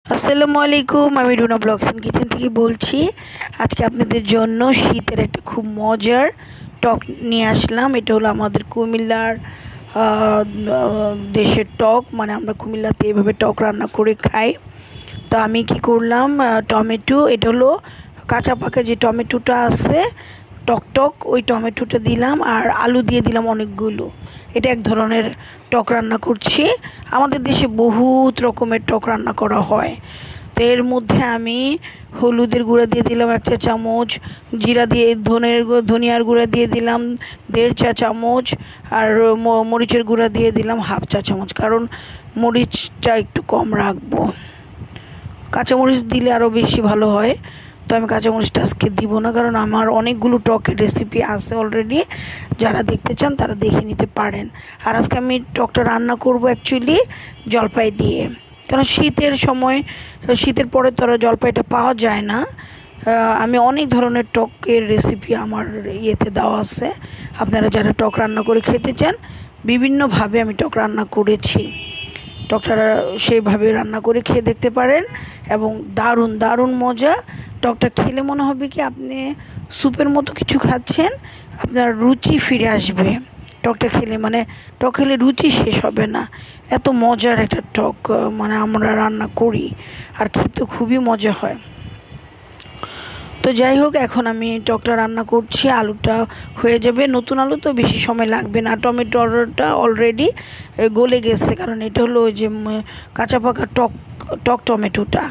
আসসালামু আলাইকুম, আমি রুনা ব্লগস এন্ড কিচেন থেকে বলছি। আজকে আপনাদের জন্য শীতের একটা খুব মজার টক নিয়ে আসলাম। এটা হলো আমাদের কুমিল্লার দেশের টক, মানে আমরা কুমিল্লাতে এভাবে টক রান্না করে খাই। তো আমি কি করলাম, টমেটো, এটা হলো কাঁচা পাকা যে টমেটোটা আছে টক টক, ওই টমেটোটা দিলাম আর আলু দিয়ে দিলাম অনেকগুলো। এটা এক ধরনের টক রান্না করছি। আমাদের দেশে বহুত রকমের টক রান্না করা হয়। তো এর মধ্যে আমি হলুদের গুঁড়া দিয়ে দিলাম 1 চা চামচ, জিরা দিয়ে ধনিয়ার গুঁড়া দিয়ে দিলাম 1.5 চা চামচ, আর মরিচের গুঁড়া দিয়ে দিলাম 1/2 চা চামচ, কারণ মরিচটা একটু কম রাখবো। কাঁচামরিচ দিলে আরও বেশি ভালো হয়। তো আমি কাঁচামরিচটা আজকে দিব না, কারণ আমার অনেকগুলো টকের রেসিপি আছে অলরেডি। যারা দেখতে চান তারা দেখে নিতে পারেন। আর আজকে আমি টকটা রান্না করব অ্যাকচুয়ালি জলপাই দিয়ে, কারণ শীতের সময়, শীতের পরে তো আর জলপাইটা পাওয়া যায় না। আমি অনেক ধরনের টকের রেসিপি আমার ইয়েতে দেওয়া আছে। আপনারা যারা টক রান্না করে খেতে চান, বিভিন্নভাবে আমি টক রান্না করেছি। টকটা সেইভাবে রান্না করে খেয়ে দেখতে পারেন, এবং দারুণ দারুণ মজা। টকটা খেলে মনে হবে কি আপনি স্যুপের মতো কিছু খাচ্ছেন, আপনার রুচি ফিরে আসবে টকটা খেলে। মানে টক খেলে রুচি শেষ হবে না, এত মজার একটা টক মানে আমরা রান্না করি, আর খেতে খুবই মজা হয়। তো যাই হোক, এখন আমি টকটা রান্না করছি। আলুটা হয়ে যাবে, নতুন আলু তো বেশি সময় লাগবে না। টমেটোটা অলরেডি গলে গেছে, কারণ এটা হলো ওই যে কাঁচা পাকা টক টক টমেটোটা।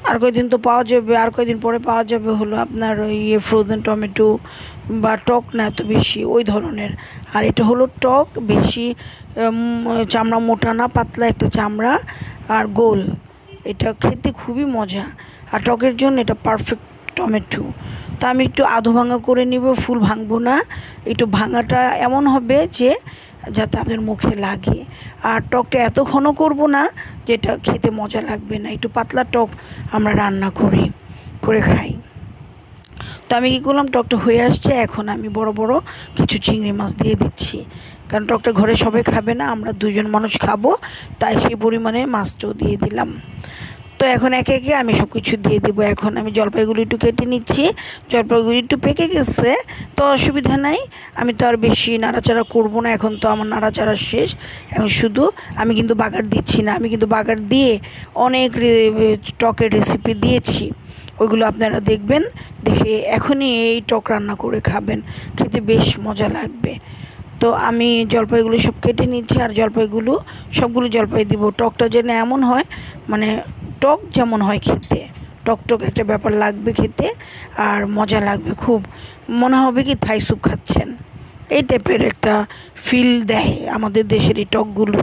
আর কয়েকদিন তো পাওয়া যাবে, আর কয়েকদিন পরে পাওয়া যাবে হলো আপনার ওই ফ্রোজেন টমেটো, বা টক না এত বেশি ওই ধরনের। আর এটা হলো টক, বেশি চামড়া মোটা না, পাতলা একটা চামড়া আর গোল। এটা খেতে খুবই মজা, আর টকের জন্য এটা পারফেক্ট টমেটো। তা আমি একটু আধো ভাঙা করে নিব, ফুল ভাঙবো না। একটু ভাঙাটা এমন হবে যে যাতে আপনার মুখে লাগে। আর টকটা এত ঘন করব না যেটা খেতে মজা লাগবে না। একটু পাতলা টক আমরা রান্না করে খাই। তো আমি কী করলাম, টকটা হয়ে আসছে, এখন আমি বড় বড় কিছু চিংড়ি মাছ দিয়ে দিচ্ছি, কারণ টকটা ঘরে সবাই খাবে না, আমরা 2জন মানুষ খাবো, তাই সেই পরিমাণে মাছটাও দিয়ে দিলাম। তো এখন একে একে আমি সব কিছু দিয়ে দেবো। এখন আমি জলপাইগুলো একটু কেটে নিচ্ছি। জলপাইগুলো একটু পেকে গেছে, তো অসুবিধা নাই, আমি তো আর বেশি নাড়াচাড়া করবো না। এখন তো আমার নাড়াচাড়া শেষ। এখন শুধু আমি কিন্তু বাগার দিচ্ছি না, আমি কিন্তু বাগার দিয়ে অনেক টকের রেসিপি দিয়েছি, ওইগুলো আপনারা দেখবেন, দেখে এখনই এই টক রান্না করে খাবেন, খেতে বেশ মজা লাগবে। তো আমি জলপাইগুলো সব কেটে নিচ্ছি, আর জলপাইগুলো সবগুলো জলপাই দিব। টকটা যেন এমন হয়, মানে টক যেমন হয় খেতে, টক টক একটা ব্যাপার লাগবে খেতে, আর মজা লাগবে খুব। মনে হবে কি থাই স্যুপ খাচ্ছেন, এই টাইপের একটা ফিল দেয় আমাদের দেশের এই টকগুলো।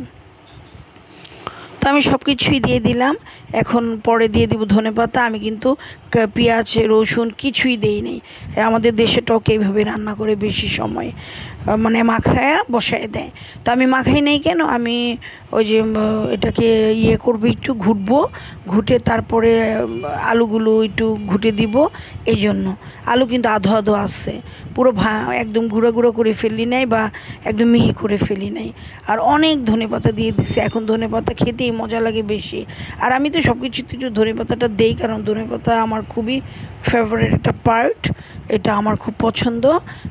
তো আমি সব কিছুই দিয়ে দিলাম। এখন পরে দিয়ে দিব ধনেপাতা। আমি কিন্তু পেঁয়াজ রসুন কিছুই দেই নেই। আমাদের দেশে টক এইভাবে রান্না করে বেশি সময় মানে মাখায়া বসায় দেয়। তো আমি মাখাই নেই কেন, আমি ওই যে এটাকে ইয়ে করবো, একটু ঘুটবো, ঘুটে তারপরে আলুগুলো একটু ঘুটে দিব। এই জন্য আলু কিন্তু আধো আধো আসছে, পুরো একদম গুঁড়ো গুঁড়ো করে ফেলি নাই, বা একদম মিহি করে ফেলি নাই। আর অনেক ধনেপাতা দিয়ে দিছি, এখন ধনেপাতা খেতেই মজা লাগে বেশি। আর আমি তো সব কিছুতে একটু ধনেপাতাটা দেই, কারণ ধনেপাতা আমার খুবই ফেভারিট একটা পার্ট। এটা আমার খুব পছন্দ,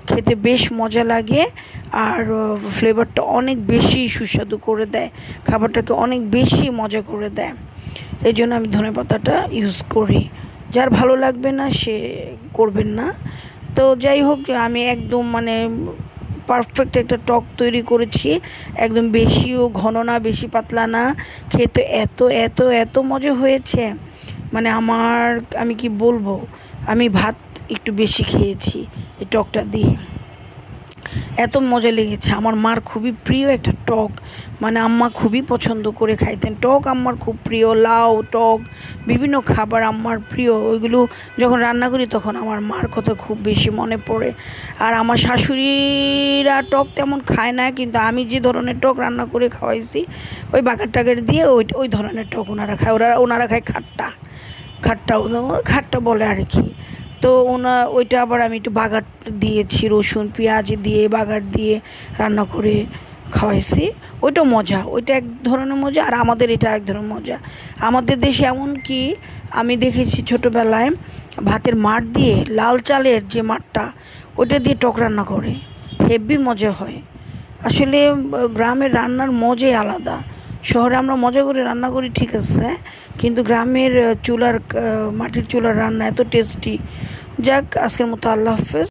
খেতে বেশ মজা লাগে, আর ফ্লেভারটা অনেক বেশি সুস্বাদু করে দেয়, খাবারটাকে অনেক বেশি মজা করে দেয়। এই জন্য আমি ধনেপাতাটা ইউজ করি। যার ভালো লাগবে না সে করবেন না। তো যাই হোক, আমি একদম মানে পারফেক্ট একটা টক তৈরি করেছি, একদম বেশিও ঘন না, বেশি পাতলা না, খেতে এত এত এত মজা হয়েছে। মানে আমি কি বলবো, আমি ভাত একটু বেশি খেয়েছি এই টকটা দিয়ে, এত মজা লেগেছে। আমার মার খুবই প্রিয় একটা টক, মানে আম্মা খুবই পছন্দ করে খাইতেন টক, আম্মার খুব প্রিয়। লাউ টক বিভিন্ন খাবার আম্মার প্রিয়, ওইগুলো যখন রান্না করি তখন আমার মার কথা খুব বেশি মনে পড়ে। আর আমার শাশুড়িরা টক তেমন খায় না, কিন্তু আমি যে ধরনের টক রান্না করে খাওয়াইছি ওই বাগার টাগার দিয়ে ওই ধরনের টক ওনারা খায়। ওনারা খায় খাট্টা খাট্টা খাট্টা বলে আর কি। তো ওইটা আবার আমি একটু বাগার দিয়েছি, রসুন পেঁয়াজ দিয়ে বাগার দিয়ে রান্না করে খাওয়াইছি, ওইটা মজা, ওইটা এক ধরনের মজা, আর আমাদের এটা এক ধরনের মজা। আমাদের দেশে এমন কি আমি দেখেছি ছোটোবেলায় ভাতের মাড় দিয়ে, লাল চালের যে মাড়টা, ওইটা দিয়ে টক রান্না করে, হেভি মজা হয়। আসলে গ্রামের রান্নার মজাই আলাদা। শহরে আমরা মজা করে রান্না করি ঠিক আছে, কিন্তু গ্রামের চুলার মাটির চুলার রান্না এত টেস্টি। যাক, আজকের মতো আল্লাহ হাফেজ।